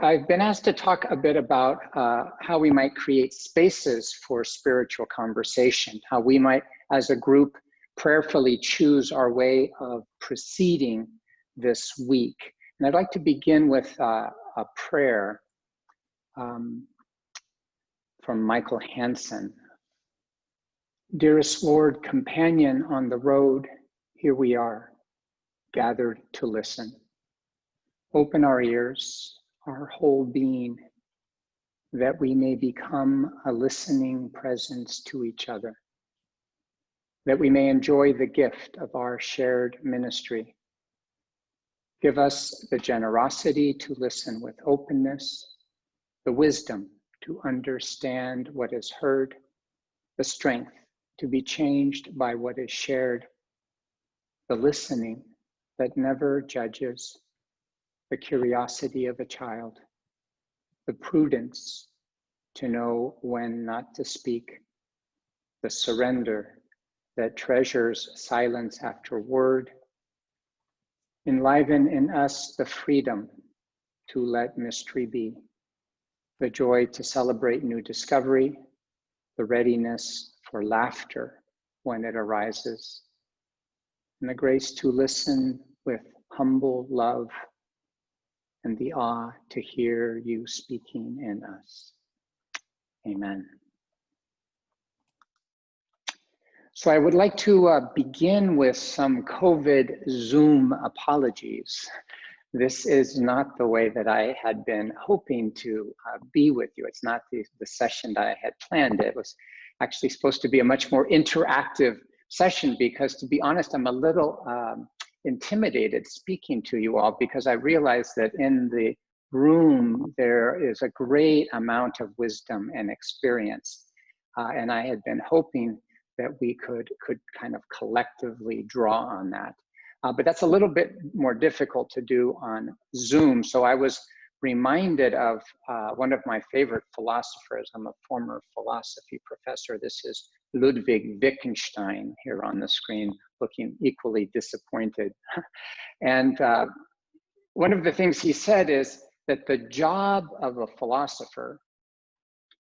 I've been asked to talk a bit about how we might create spaces for spiritual conversation, how we might, as a group, prayerfully choose our way of proceeding this week. And I'd like to begin with a prayer from Michael Hansen. Dearest Lord, companion on the road, here we are, gathered to listen. Open our ears, our whole being, that we may become a listening presence to each other, that we may enjoy the gift of our shared ministry. Give us the generosity to listen with openness, the wisdom to understand what is heard, the strength to be changed by what is shared, the listening that never judges, the curiosity of a child, the prudence to know when not to speak, the surrender that treasures silence after word. Enliven in us the freedom to let mystery be, the joy to celebrate new discovery, the readiness for laughter when it arises, and the grace to listen with humble love and the awe to hear you speaking in us. Amen. So I would like to begin with some COVID Zoom apologies. This is not the way that I had been hoping to be with you. It's not the session that I had planned. It was actually supposed to be a much more interactive session because, to be honest, I'm a little intimidated speaking to you all because I realize that in the room there is a great amount of wisdom and experience. And I had been hoping that we could kind of collectively draw on that. But that's a little bit more difficult to do on Zoom. So I was reminded of one of my favorite philosophers. I'm a former philosophy professor. This is Ludwig Wittgenstein here on the screen, looking equally disappointed. And one of the things he said is that the job of a philosopher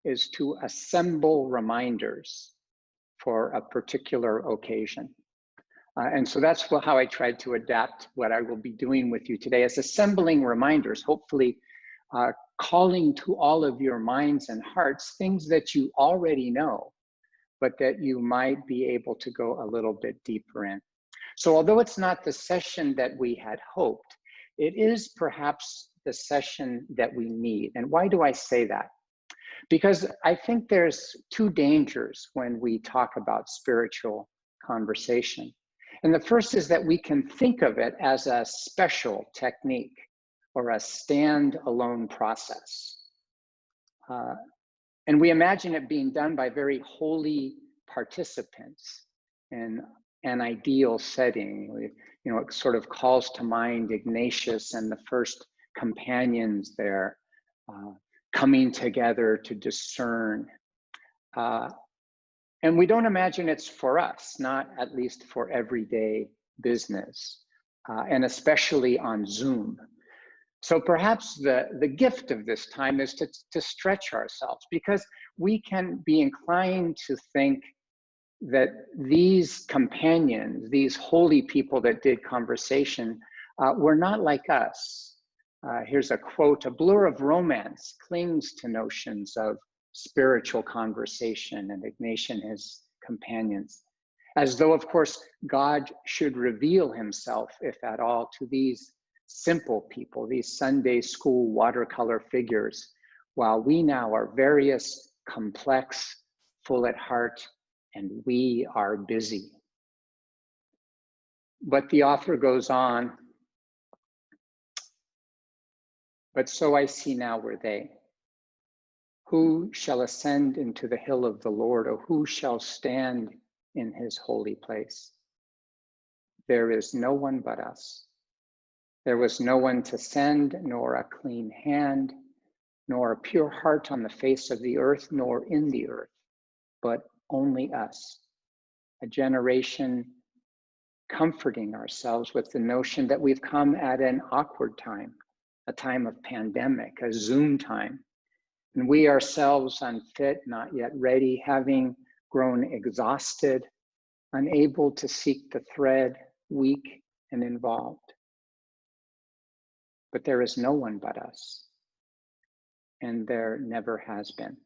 is to assemble reminders for a particular occasion. And so that's how I tried to adapt what I will be doing with you today, is assembling reminders, hopefully calling to all of your minds and hearts things that you already know, but that you might be able to go a little bit deeper in. So although it's not the session that we had hoped, it is perhaps the session that we need. And why do I say that? Because I think there's two dangers when we talk about spiritual conversation. And the first is that we can think of it as a special technique or a stand-alone process. And we imagine it being done by very holy participants in an ideal setting. It sort of calls to mind Ignatius and the first companions there, coming together to discern. And we don't imagine it's for us, not at least for everyday business, and especially on Zoom. So perhaps the gift of this time is to stretch ourselves, because we can be inclined to think that these companions, these holy people that did conversation, were not like us. Here's a quote: "A blur of romance clings to notions of spiritual conversation," and Ignatius and his companions, as though, of course, God should reveal himself, if at all, to these simple people, these Sunday school watercolor figures, while we now are various, complex, full at heart, and we are busy. But the author goes on, "But so I see now were they. Who shall ascend into the hill of the Lord, or who shall stand in his holy place? There is no one but us. There was no one to send, nor a clean hand, nor a pure heart on the face of the earth, nor in the earth, but only us, a generation comforting ourselves with the notion that we've come at an awkward time, a time of pandemic, a Zoom time, and we ourselves unfit, not yet ready, having grown exhausted, unable to seek the thread, weak and involved. But there is no one but us, and there never has been.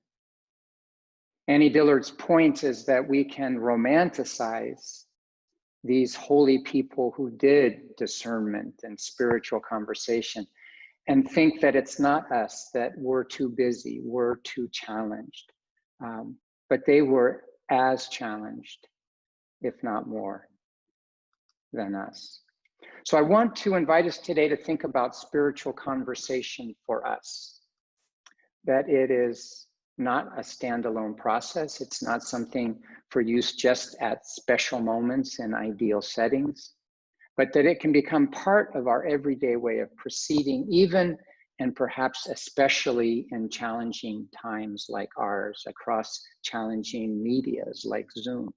Annie Dillard's point is that we can romanticize these holy people who did discernment and spiritual conversation and think that it's not us, that we're too busy, we're too challenged. But they were as challenged, if not more, than us. So I want to invite us today to think about spiritual conversation for us, that it is not a standalone process. It's not something for use just at special moments in ideal settings, but that it can become part of our everyday way of proceeding, even and perhaps especially in challenging times like ours, across challenging medias like Zoom.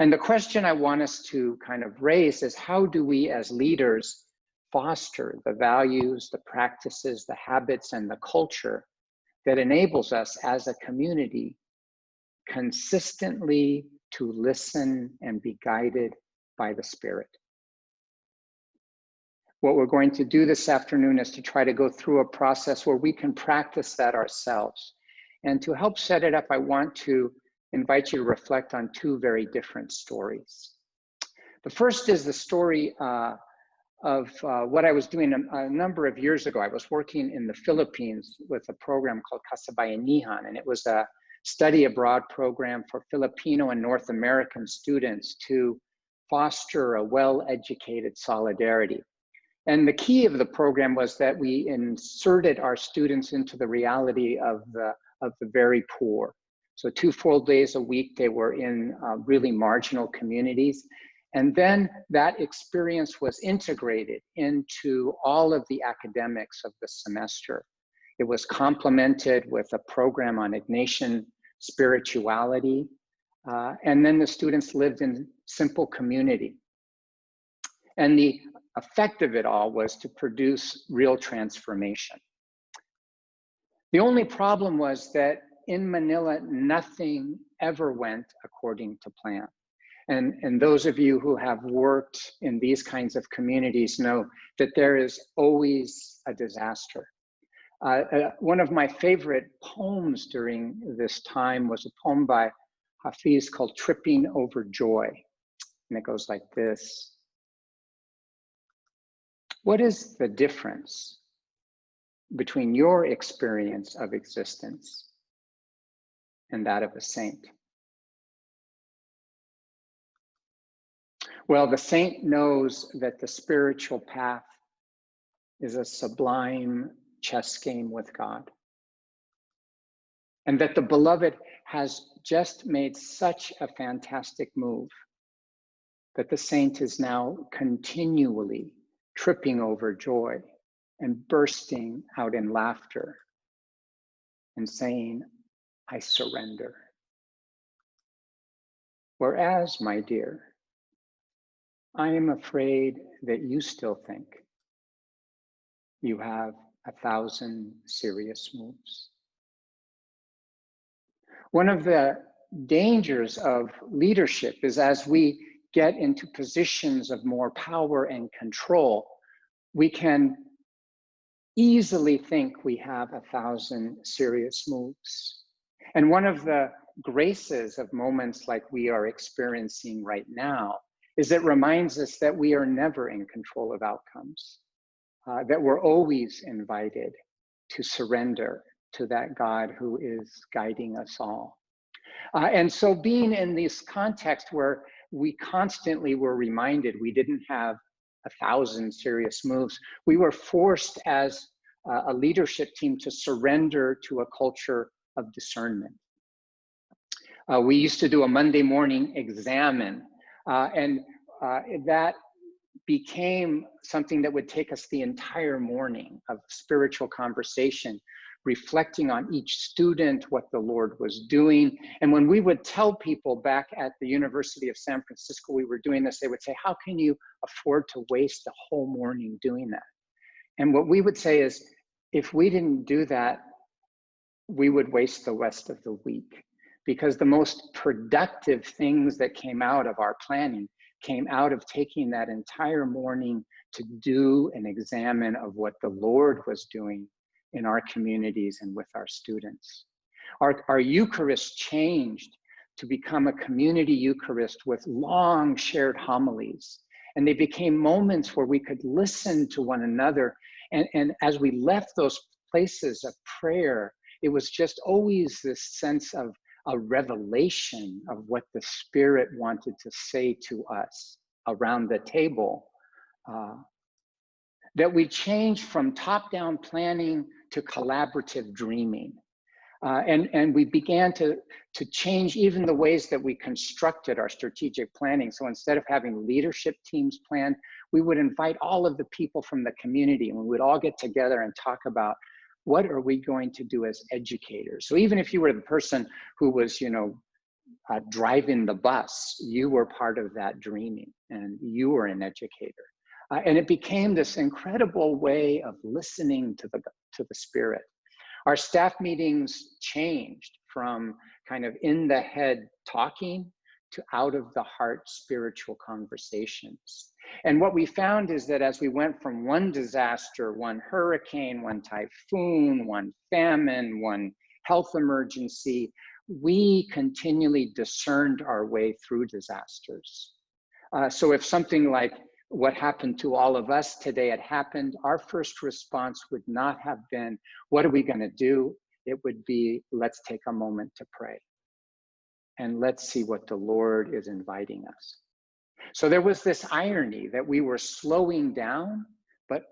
And the question I want us to kind of raise is, how do we as leaders foster the values, the practices, the habits, and the culture that enables us as a community consistently to listen and be guided by the Spirit? What we're going to do this afternoon is to try to go through a process where we can practice that ourselves. And to help set it up, I want to invite you to reflect on two very different stories. The first is the story of what I was doing a number of years ago. I was working in the Philippines with a program called Kasabayanihan, and it was a study abroad program for Filipino and North American students to foster a well-educated solidarity. And the key of the program was that we inserted our students into the reality of the very poor. So 2 full days a week, they were in really marginal communities. And then that experience was integrated into all of the academics of the semester. It was complemented with a program on Ignatian spirituality. And then the students lived in simple community. And the effect of it all was to produce real transformation. The only problem was that in Manila, nothing ever went according to plan. And those of you who have worked in these kinds of communities know that there is always a disaster. One of my favorite poems during this time was a poem by Hafiz called Tripping Over Joy. And it goes like this. What is the difference between your experience of existence and that of a saint? Well, the saint knows that the spiritual path is a sublime chess game with God, and that the beloved has just made such a fantastic move that the saint is now continually tripping over joy and bursting out in laughter and saying, I surrender. Whereas, my dear, I am afraid that you still think you have 1,000 serious moves. One of the dangers of leadership is as we get into positions of more power and control, we can easily think we have 1,000 serious moves. And one of the graces of moments like we are experiencing right now is it reminds us that we are never in control of outcomes, that we're always invited to surrender to that God who is guiding us all. And so being in this context where we constantly were reminded we didn't have 1,000 serious moves, we were forced as a leadership team to surrender to a culture of discernment. We used to do a Monday morning examine, and that became something that would take us the entire morning of spiritual conversation, reflecting on each student, what the Lord was doing. And when we would tell people back at the University of San Francisco we were doing this, they would say, how can you afford to waste a whole morning doing that? And what we would say is, if we didn't do that, we would waste the rest of the week, because the most productive things that came out of our planning came out of taking that entire morning to do an examine of what the Lord was doing in our communities and with our students. Our Eucharist changed to become a community Eucharist with long shared homilies. And they became moments where we could listen to one another. And as we left those places of prayer, it was just always this sense of a revelation of what the Spirit wanted to say to us around the table. That we changed from top-down planning to collaborative dreaming. And we began to change even the ways that we constructed our strategic planning. So instead of having leadership teams planned, we would invite all of the people from the community, and we would all get together and talk about what are we going to do as educators. So even if you were the person who was, driving the bus, you were part of that dreaming, and you were an educator. And it became this incredible way of listening to the Spirit. Our staff meetings changed from kind of in the head talking to out of the heart spiritual conversations. And what we found is that as we went from one disaster, one hurricane, one typhoon, one famine, one health emergency, we continually discerned our way through disasters. So if something like what happened to all of us today had happened, our first response would not have been, what are we going to do? It would be, let's take a moment to pray. And let's see what the Lord is inviting us. So there was this irony that we were slowing down, but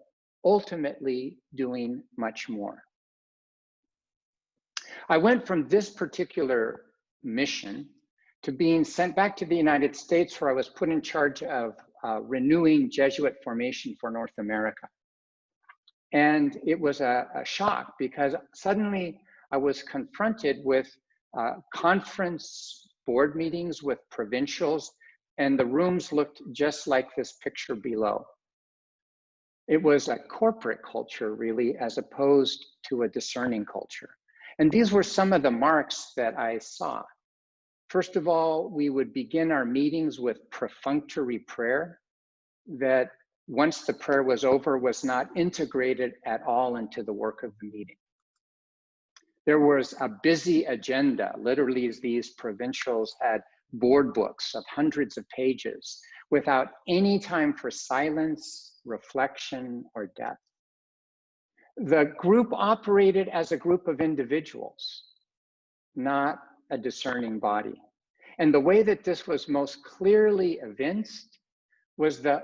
ultimately doing much more. I went from this particular mission to being sent back to the United States, where I was put in charge of renewing Jesuit formation for North America. And it was a shock, because suddenly I was confronted with conference board meetings with provincials, and the rooms looked just like this picture below. It was a corporate culture, really, as opposed to a discerning culture. And these were some of the marks that I saw. First of all, we would begin our meetings with perfunctory prayer that, once the prayer was over, was not integrated at all into the work of the meeting. There was a busy agenda. Literally, these provincials had board books of hundreds of pages without any time for silence, reflection, or depth. The group operated as a group of individuals, not a discerning body. And the way that this was most clearly evinced was the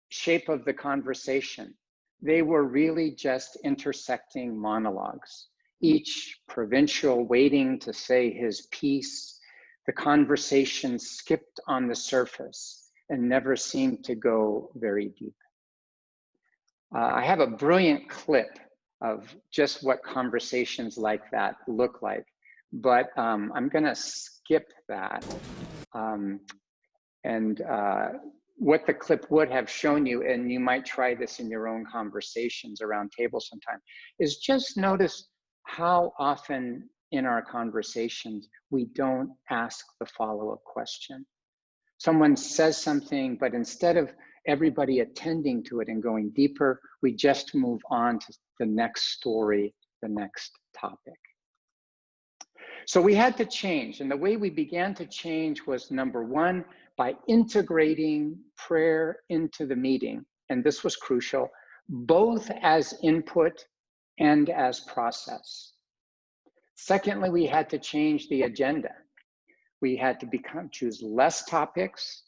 shape of the conversation. They were really just intersecting monologues, each provincial waiting to say his piece. The conversation skipped on the surface and never seemed to go very deep. I have a brilliant clip of just what conversations like that look like, but I'm gonna skip that. What the clip would have shown you, and you might try this in your own conversations around tables sometime, is just notice how often in our conversations we don't ask the follow-up question. Someone says something, but instead of everybody attending to it and going deeper, we just move on to the next story, the next topic. So we had to change, and the way we began to change was, number one, by integrating prayer into the meeting, and this was crucial, both as input and as process. Secondly, we had to change the agenda. We had to choose less topics,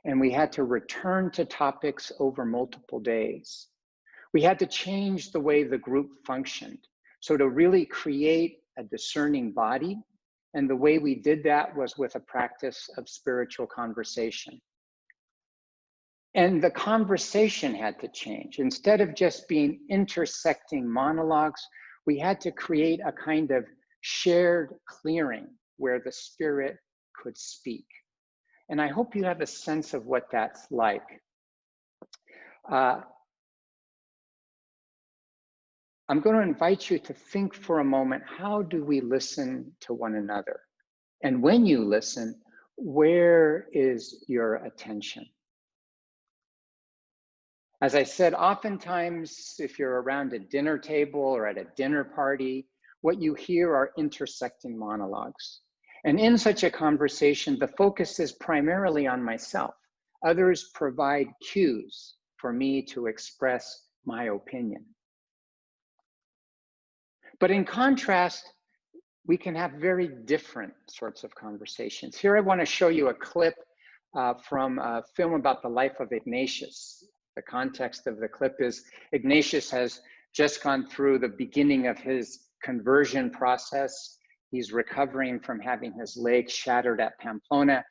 and we had to return to topics over multiple days. We had to change the way the group functioned. So to really create a discerning body, and the way we did that was with a practice of spiritual conversation. And the conversation had to change. Instead of just being intersecting monologues, we had to create a kind of shared clearing where the Spirit could speak. And I hope you have a sense of what that's like. I'm going to invite you to think for a moment, how do we listen to one another? And when you listen, where is your attention? As I said, oftentimes, if you're around a dinner table or at a dinner party, what you hear are intersecting monologues. And in such a conversation, the focus is primarily on myself. Others provide cues for me to express my opinion. But in contrast, we can have very different sorts of conversations. Here I want to show you a clip from a film about the life of Ignatius. The context of the clip is Ignatius has just gone through the beginning of his conversion process. He's recovering from having his leg shattered at Pamplona,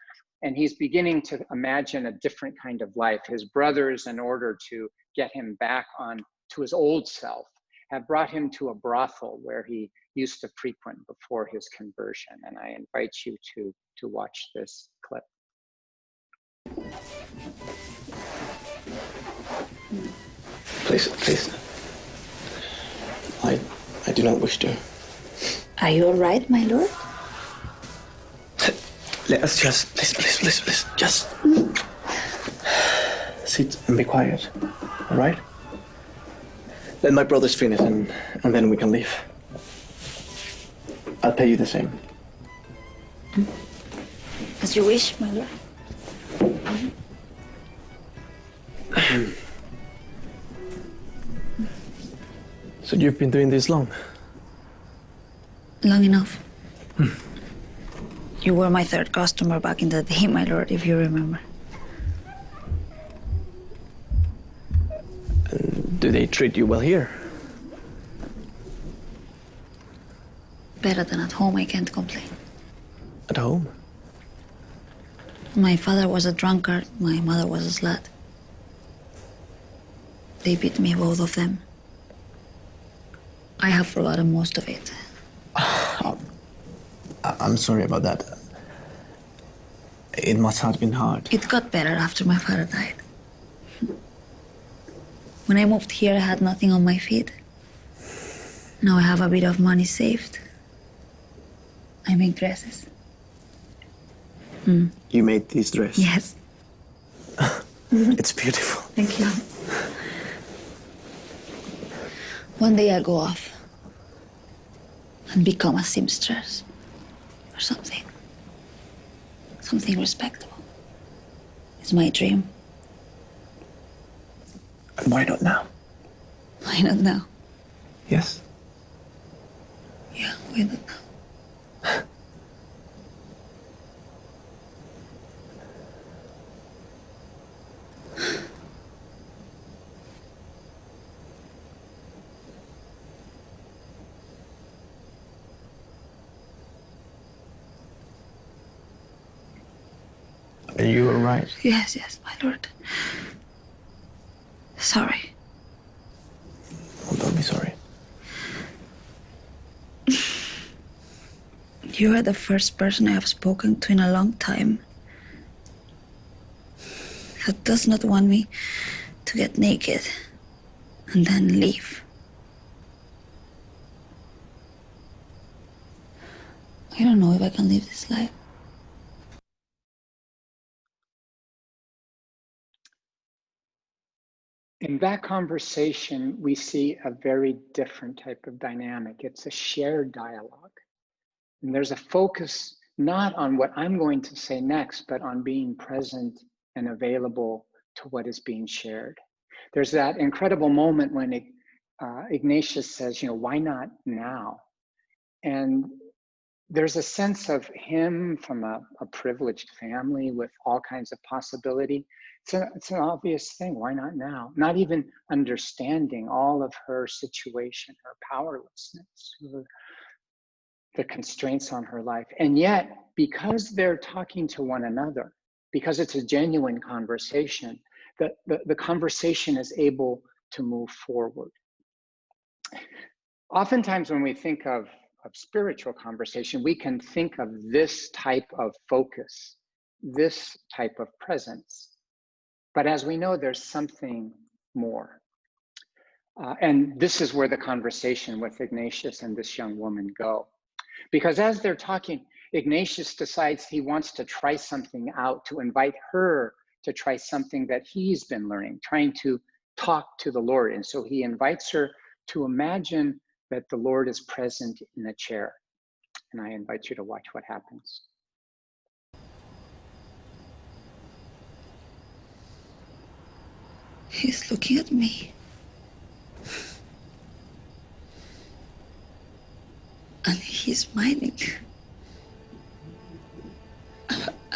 and he's beginning to imagine a different kind of life. His brothers, in order to get him back on to his old self, have brought him to a brothel where he used to frequent before his conversion. And I invite you to watch this clip. Please. I do not wish to. Are you all right, my lord? Let us just, please, just sit and be quiet, all right? Let my brothers finish and then we can leave. I'll pay you the same. As you wish, my lord. So you've been doing this long? Long enough. You were my third customer back in the day, my lord, if you remember. And do they treat you well here? Better than at home, I can't complain. At home? My father was a drunkard, my mother was a slut. They beat me, both of them. I have forgotten most of it. I'm sorry about that. It must have been hard. It got better after my father died. When I moved here, I had nothing on my feet. Now I have a bit of money saved. I make dresses. You made this dress? Yes. It's beautiful. Thank you. One day I'll go off and become a seamstress or something. Something respectable. It's my dream. And why not now? Why not now? Yes? Yeah, why not now? Are you all right? Yes, my lord. Sorry. Oh, don't be sorry. You are the first person I have spoken to in a long time that does not want me to get naked and then leave. I don't know if I can live this life. In that conversation, we see a very different type of dynamic. It's a shared dialogue. And there's a focus not on what I'm going to say next, but on being present and available to what is being shared. There's that incredible moment when Ignatius says, why not now? And there's a sense of him from a privileged family with all kinds of possibility. It's an obvious thing. Why not now? Not even understanding all of her situation, her powerlessness, the constraints on her life. And yet, because they're talking to one another, because it's a genuine conversation, the conversation is able to move forward. Oftentimes when we think of spiritual conversation, we can think of this type of focus, this type of presence. But as we know, there's something more. And this is where the conversation with Ignatius and this young woman go. Because as they're talking, Ignatius decides he wants to try something out, to invite her to try something that he's been learning, trying to talk to the Lord. And so he invites her to imagine that the Lord is present in a chair. And I invite you to watch what happens. He's looking at me. And he's smiling.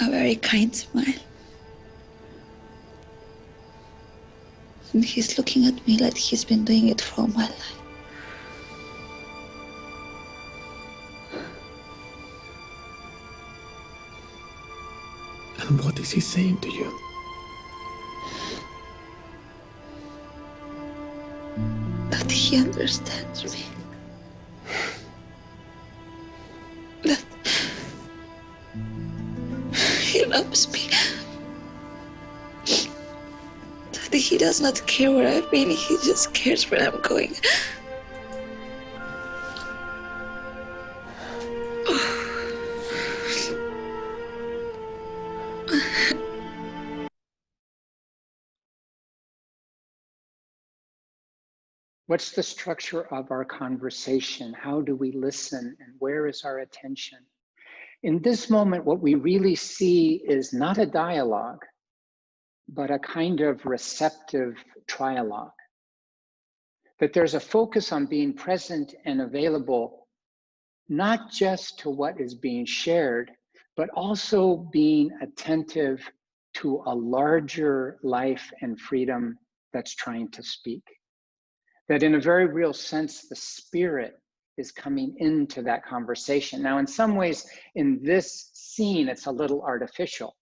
A very kind smile. And he's looking at me like he's been doing it for all my life. And what is he saying to you? That he understands me. That he loves me. That he does not care where I've been, he just cares where I'm going. What's the structure of our conversation? How do we listen? And where is our attention? In this moment, what we really see is not a dialogue, but a kind of receptive trialogue. That there's a focus on being present and available, not just to what is being shared, but also being attentive to a larger life and freedom that's trying to speak. That in a very real sense, the Spirit is coming into that conversation. Now, in some ways, in this scene, it's a little artificial,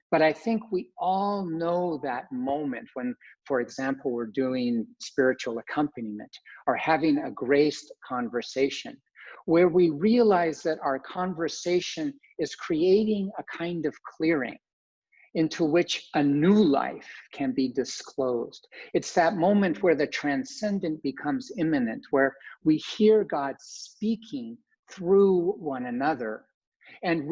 but I think we all know that moment when, for example, we're doing spiritual accompaniment or having a graced conversation, where we realize that our conversation is creating a kind of clearing into which a new life can be disclosed. It's that moment where the transcendent becomes immanent, where we hear God speaking through one another. And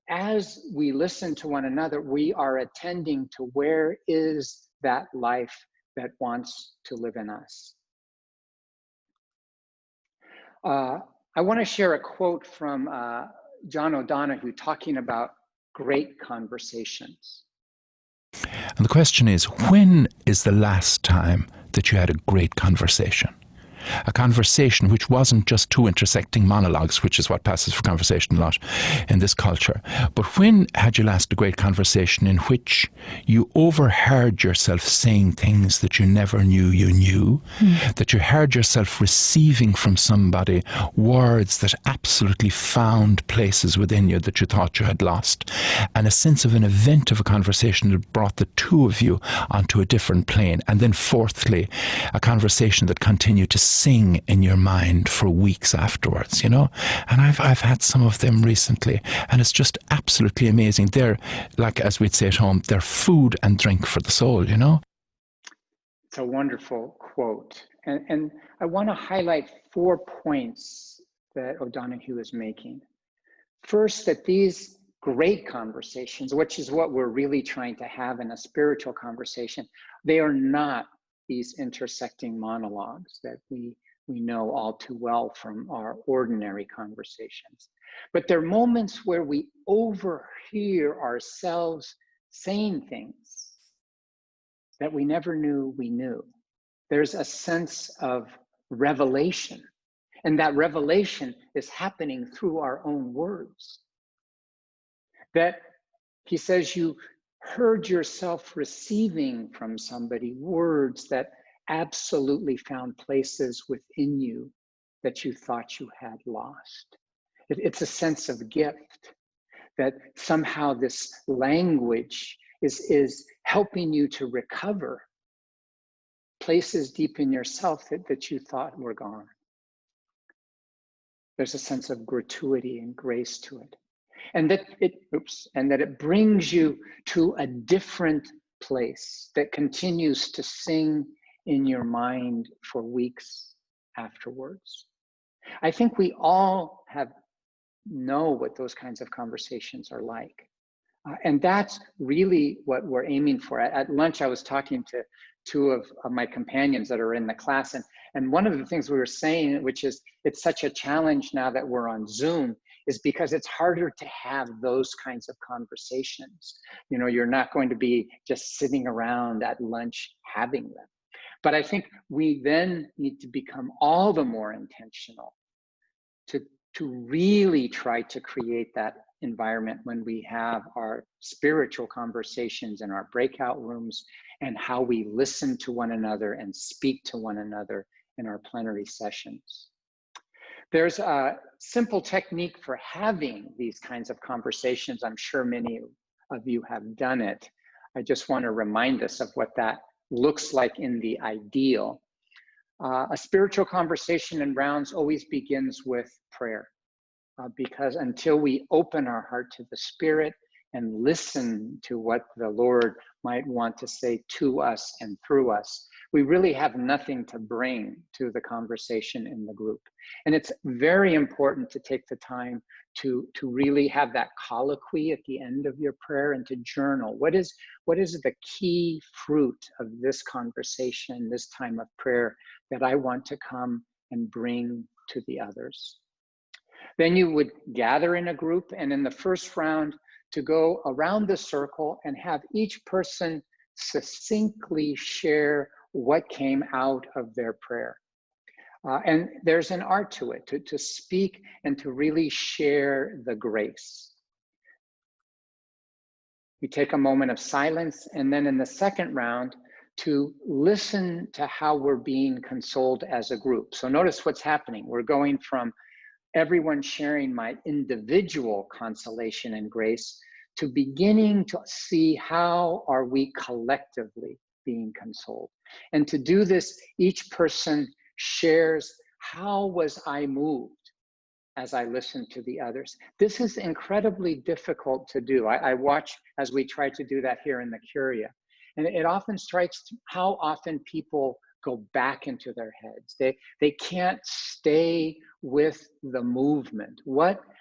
as we listen to one another, we are attending to where is that life that wants to live in us. I want to share a quote from John O'Donohue talking about great conversations. And the question is, when is the last time that you had a great conversation? A conversation which wasn't just two intersecting monologues, which is what passes for conversation a lot in this culture. But when had you last a great conversation in which you overheard yourself saying things that you never knew you knew, that you heard yourself receiving from somebody words that absolutely found places within you that you thought you had lost, and a sense of an event of a conversation that brought the two of you onto a different plane. And then fourthly, a conversation that continued to sing in your mind for weeks afterwards, you know? And I've had some of them recently, and it's just absolutely amazing. They're, like as we'd say at home, they're food and drink for the soul, you know? It's a wonderful quote. And I want to highlight 4 points that O'Donohue is making. First, that these great conversations, which is what we're really trying to have in a spiritual conversation, they are not these intersecting monologues that we know all too well from our ordinary conversations. But they're moments where we overhear ourselves saying things that we never knew we knew. There's a sense of revelation, and that revelation is happening through our own words. That he says you heard yourself receiving from somebody words that absolutely found places within you that you thought you had lost. It's a sense of gift, that somehow this language is helping you to recover places deep in yourself that you thought were gone. There's a sense of gratuity and grace to it. And that it brings you to a different place that continues to sing in your mind for weeks afterwards. I think we all know what those kinds of conversations are like. And that's really what we're aiming for. At lunch, I was talking to two of my companions that are in the class. And one of the things we were saying, which is it's such a challenge now that we're on Zoom, is because it's harder to have those kinds of conversations. You know, you're not going to be just sitting around at lunch having them. But I think we then need to become all the more intentional to really try to create that environment when we have our spiritual conversations in our breakout rooms, and how we listen to one another and speak to one another in our plenary sessions. There's a simple technique for having these kinds of conversations. I'm sure many of you have done it. I just want to remind us of what that looks like in the ideal. A spiritual conversation in rounds always begins with prayer, because until we open our heart to the Spirit and listen to what the Lord might want to say to us and through us, we really have nothing to bring to the conversation in the group. And it's very important to take the time to really have that colloquy at the end of your prayer and to journal. What is the key fruit of this conversation, this time of prayer, that I want to come and bring to the others? Then you would gather in a group, and in the first round, to go around the circle and have each person succinctly share what came out of their prayer. And there's an art to it, to speak and to really share the grace. We take a moment of silence, and then in the second round, to listen to how we're being consoled as a group. So notice what's happening. We're going from everyone sharing my individual consolation and grace to beginning to see how are we collectively being consoled. And to do this, each person shares, how was I moved as I listened to the others? This is incredibly difficult to do. I watch as we try to do that here in the Curia. And it often strikes how often people go back into their heads. They can't stay with the movement.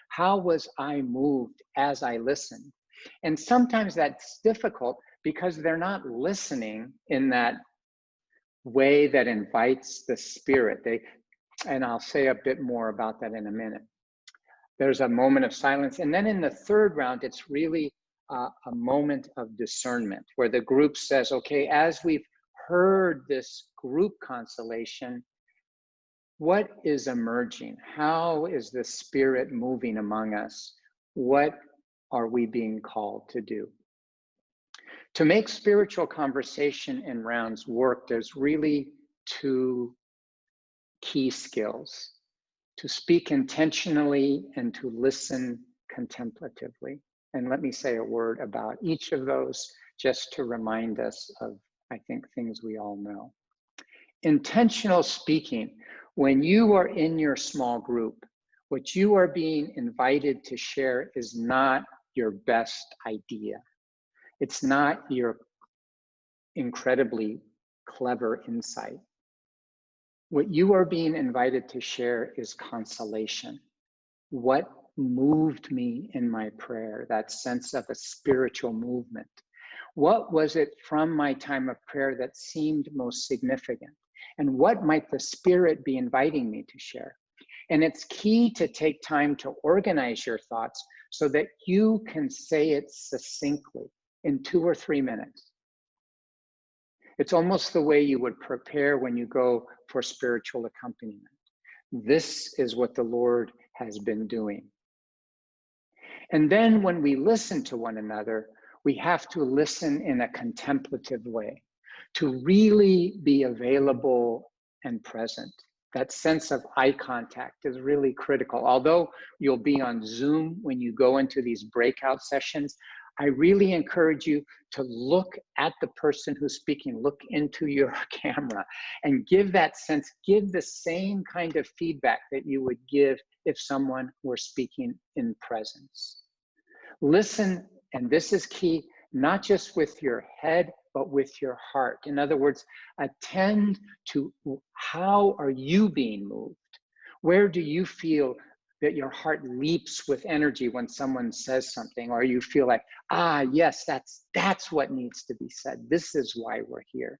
How was I moved as I listened? And sometimes that's difficult because they're not listening in that way that invites the Spirit. And I'll say a bit more about that in a minute. There's a moment of silence. And then in the third round, it's really a moment of discernment where the group says, okay, as we've heard this group consolation, what is emerging? How is the Spirit moving among us? What are we being called to do? To make spiritual conversation in rounds work, there's really two key skills: to speak intentionally and to listen contemplatively. And let me say a word about each of those just to remind us of, I think, things we all know. Intentional speaking, when you are in your small group, what you are being invited to share is not your best idea. It's not your incredibly clever insight. What you are being invited to share is consolation. What moved me in my prayer, that sense of a spiritual movement? What was it from my time of prayer that seemed most significant? And what might the Spirit be inviting me to share? And it's key to take time to organize your thoughts so that you can say it succinctly in 2 or 3 minutes. It's almost the way you would prepare when you go for spiritual accompaniment. This is what the Lord has been doing. And then when we listen to one another, we have to listen in a contemplative way, to really be available and present. That sense of eye contact is really critical. Although you'll be on Zoom when you go into these breakout sessions, I really encourage you to look at the person who's speaking, look into your camera and give that sense, give the same kind of feedback that you would give if someone were speaking in presence. Listen, and this is key, not just with your head, but with your heart. In other words, attend to how are you being moved? Where do you feel that your heart leaps with energy when someone says something, or you feel like, ah, yes, that's what needs to be said. This is why we're here.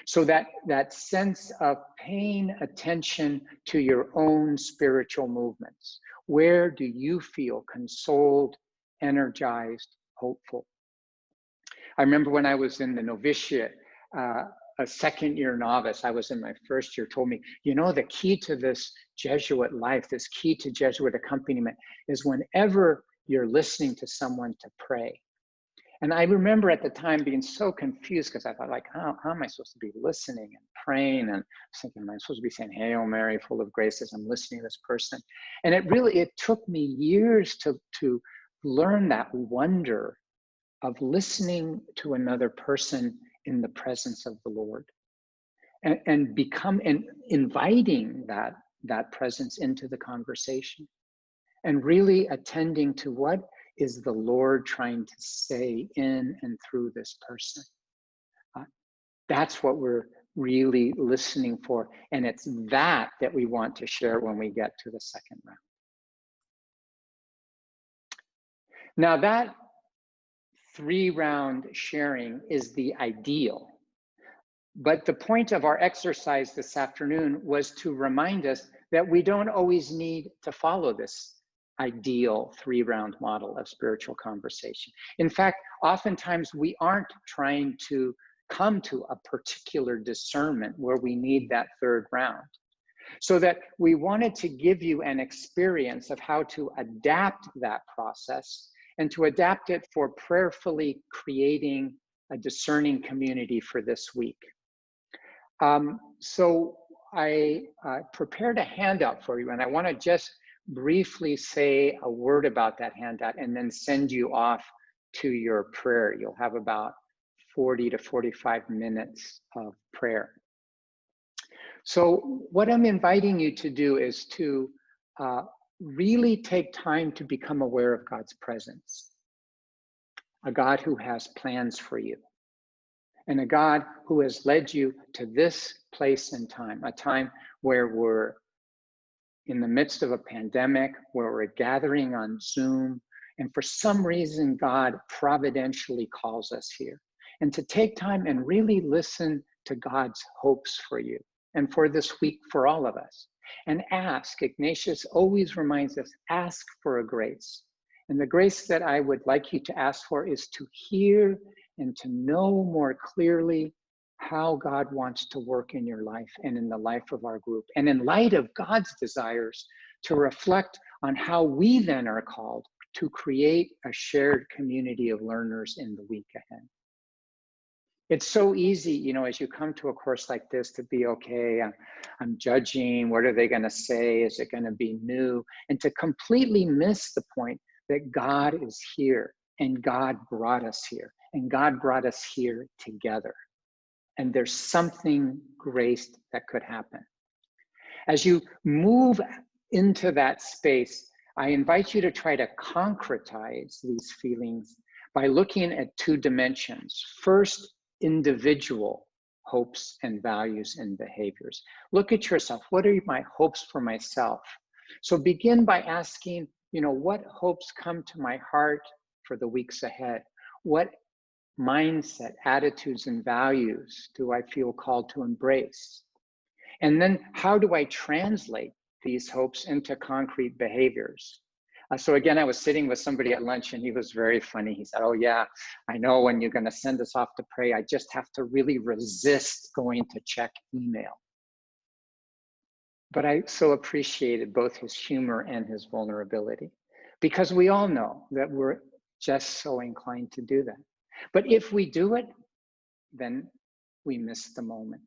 So that sense of paying attention to your own spiritual movements. Where do you feel consoled, energized, hopeful? I remember when I was in the novitiate, a second-year novice, I was in my first year, told me, you know, the key to this Jesuit life, this key to Jesuit accompaniment is whenever you're listening to someone to pray. And I remember at the time being so confused because I thought, like, how am I supposed to be listening and praying? And I was thinking, am I supposed to be saying, Hail Mary, full of grace, as I'm listening to this person? And it took me years to learn that wonder of listening to another person in the presence of the Lord, and inviting that presence into the conversation, and really attending to what is the Lord trying to say in and through this person. That's what we're really listening for, and it's that we want to share when we get to the second round. Now that 3-round sharing is the ideal. But the point of our exercise this afternoon was to remind us that we don't always need to follow this ideal 3-round model of spiritual conversation. In fact, oftentimes we aren't trying to come to a particular discernment where we need that 3rd round. So that we wanted to give you an experience of how to adapt that process and to adapt it for prayerfully creating a discerning community for this week. So I prepared a handout for you, and I want to just briefly say a word about that handout and then send you off to your prayer. You'll have about 40 to 45 minutes of prayer. So what I'm inviting you to do is to really take time to become aware of God's presence, a God who has plans for you, and a God who has led you to this place and time, a time where we're in the midst of a pandemic, where we're gathering on Zoom, and for some reason, God providentially calls us here. And to take time and really listen to God's hopes for you, and for this week for all of us. And ask, Ignatius always reminds us, ask for a grace. And the grace that I would like you to ask for is to hear and to know more clearly how God wants to work in your life and in the life of our group. And in light of God's desires, to reflect on how we then are called to create a shared community of learners in the week ahead. It's so easy, you know, as you come to a course like this to be, okay, I'm judging, what are they going to say? Is it going to be new? And to completely miss the point that God is here and God brought us here and God brought us here together. And there's something great that could happen. As you move into that space, I invite you to try to concretize these feelings by looking at 2 dimensions. First, individual hopes and values and behaviors. Look at yourself. What are my hopes for myself? So begin by asking, you know, what hopes come to my heart for the weeks ahead? What mindset, attitudes, and values do I feel called to embrace? And then how do I translate these hopes into concrete behaviors? So again, I was sitting with somebody at lunch and he was very funny. He said, oh yeah, I know when you're gonna send us off to pray, I just have to really resist going to check email. But I so appreciated both his humor and his vulnerability, because we all know that we're just so inclined to do that. But if we do it, then we miss the moment.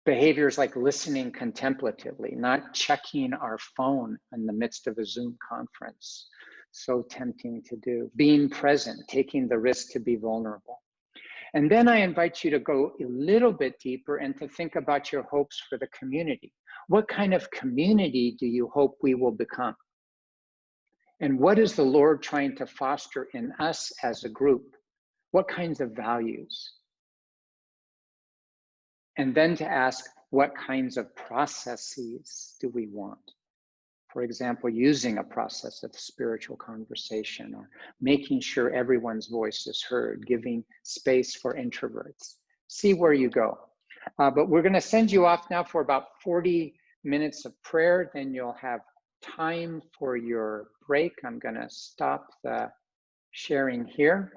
Behaviors like listening contemplatively, not checking our phone in the midst of a Zoom conference. So tempting to do. Being present, taking the risk to be vulnerable. And then I invite you to go a little bit deeper and to think about your hopes for the community. What kind of community do you hope we will become? And what is the Lord trying to foster in us as a group? What kinds of values? And then to ask, what kinds of processes do we want? For example, using a process of spiritual conversation, or making sure everyone's voice is heard, giving space for introverts. See where you go. But we're going to send you off now for about 40 minutes of prayer. Then you'll have time for your break. I'm going to stop the sharing here.